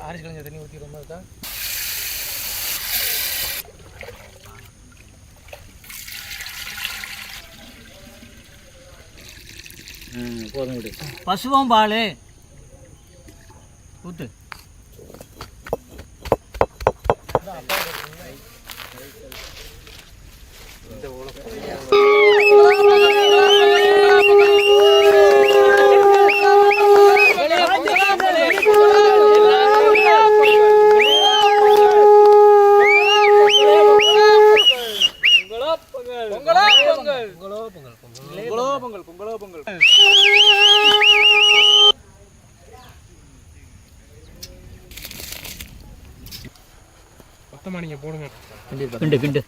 அரிசி கலைஞ்ச தண்ணி ஊற்றிக்கிற மாதிரி தான். போதும் விடு. பசுவும் பால் ஊற்று. மொத்தமாக நீங்கள் போடுங்க. கிண்டு கிண்டு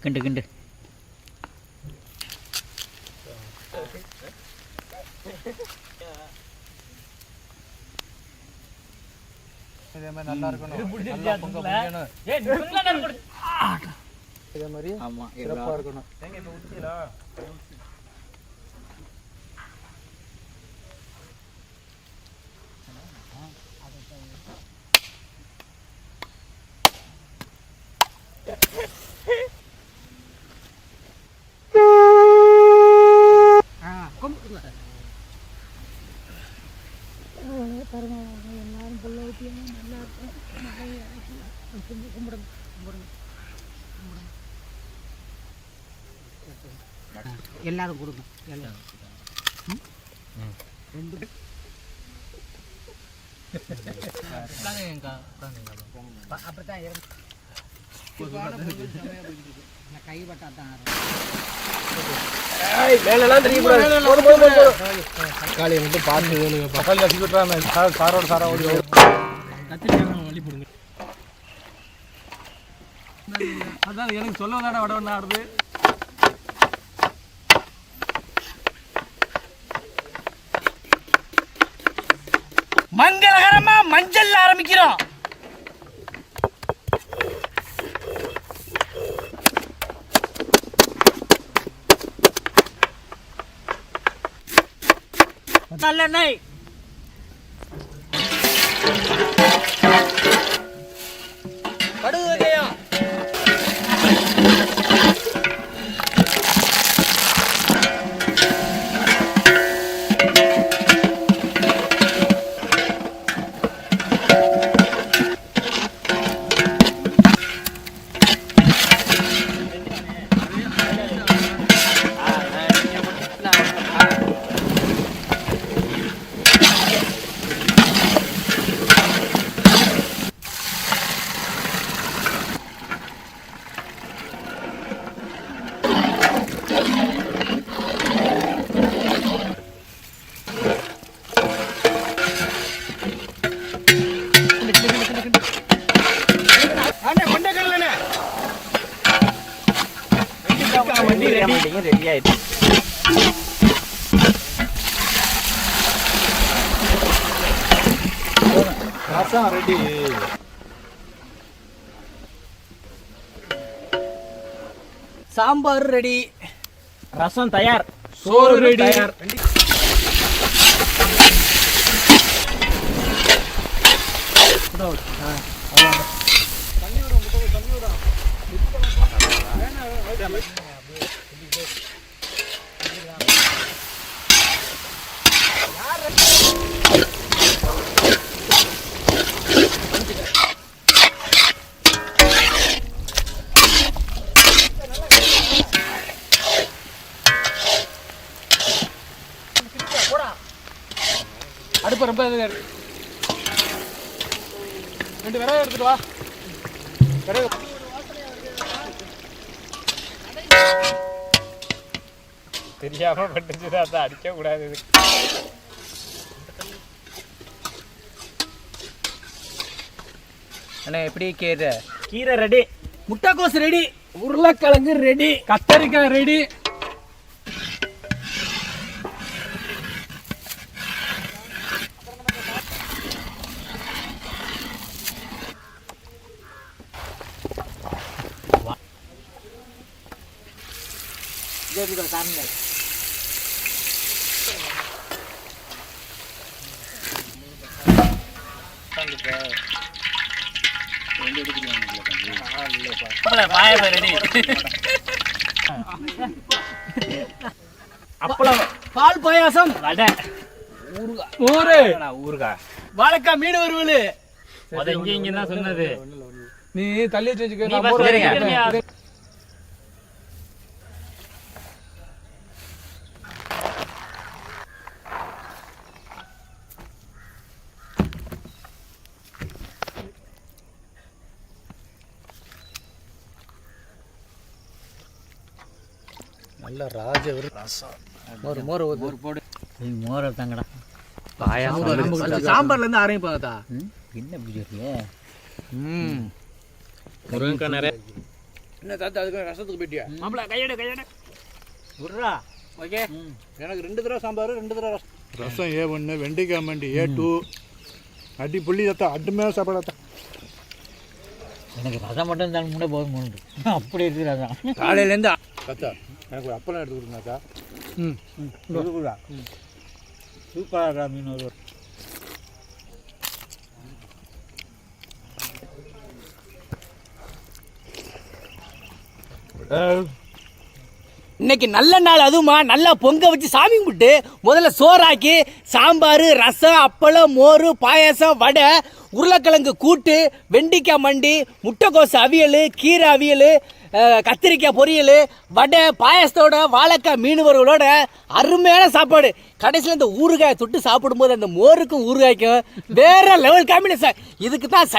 கிண்டு கிண்டு. இதே மாதிரி நல்லா இருக்கணும். இதே மாதிரி ஆமாம் சிறப்பாக இருக்கணும். எங்க இப்போ ஊற்றிங்களா? எல்லாரும் கொடுங்க. எல்லாரும் அப்படித்தான் கைப்பட்டாதான் காலையை மட்டும் பார்த்து வேணுங்க. பக்கத்தில் வச்சு விட்டுறாங்க. சாரோட சாரா ஓடி வழி போடுங்க. அதான் எனக்கு சொல்ல விளையாட வட ஒன்று ஆடுது. மங்களகரமா மஞ்சள் ஆரம்பிக்கிறோம். நல்லெண்ணெய், கடுகு, வெங்காயம், ரெடி ஆயிடுச்சு. ரசம் ரெடி. சாம்பார் ரெடி. ரசம் தயார். சோறு ரெடி. அடுப்பு ரொம்ப ரெண்டு விறகு எடுத்துட்டு வா. தெரியாம பட்டுச்சு. அதை அடிக்க கூடாது. அண்ணா எப்படி கீரை? கீரை ரெடி. முட்டைக்கோஸ் ரெடி. உருளைக்கிழங்கு ரெடி. கத்தரிக்காய் ரெடி. பாயாசம் ரெடி. அப்பளம், பால் பாயாசம், வடை, மோரு, ஊறுகாய். வாழைக்காய் மீன் வறுவல். அது இங்க தான் சொன்னது. நீ தள்ளி வச்சு வச்சுக்க, நீ நான் first போடுறேன். எடுக்கிறீயா? நல்ல ராஜ ரசம். மோரு மோரு போடு. மோரை தாங்கடா. சாம்பார்ல இருந்து ஆரம்பிப்பாங்கதா. என்ன பிடிச்சிருக்கே? முருங்கக்காய் நிறைய. என்ன தாத்தா அதுக்கு ரசத்துக்கு போயிட்டியா? மாப்பிள கையெடு. விட்றா. ஓகே. எனக்கு 2 தடவை சாம்பார் 2 தடவை ரசம். ரசம் A1, வெண்டைக்காய் மண்டி A2. அடி புள்ளி தாத்தா, அட்டு மேலே சாப்பாடாத்தா. எனக்கு ரசம் மட்டும் தான் முன்னே போதும். அப்படி இருக்கு ரசம். காலையிலேருந்து தாத்தா எனக்கு ஒரு அப்பளம் எடுத்து கொடுங்கக்கா. சூப்பராக இருக்கா மீன் ஒரு. இன்னைக்கு நல்ல நாள், அதுவுமா நல்லா பொங்க வச்சு சாமி கும்பிட்டு முதல்ல சோறாக்கி சாம்பார், ரசம், அப்பளம், மோர், பாயாசம், வடை, உருளைக்கிழங்கு கூட்டு, வெண்டிக்காய் மண்டி, முட்டைக்கோசு அவியல், கீரை அவியல், கத்திரிக்காய் பொரியல், வடை, பாயாசத்தோட வாழைக்காய் மீன் வறுவலோட அருமையான சாப்பாடு. கடைசியில் இந்த ஊறுகாயை தொட்டு சாப்பிடும்போது அந்த மோருக்கும் ஊறுகாய்க்கும் வேற லெவல் காம்பினேஷன். இதுக்கு தான்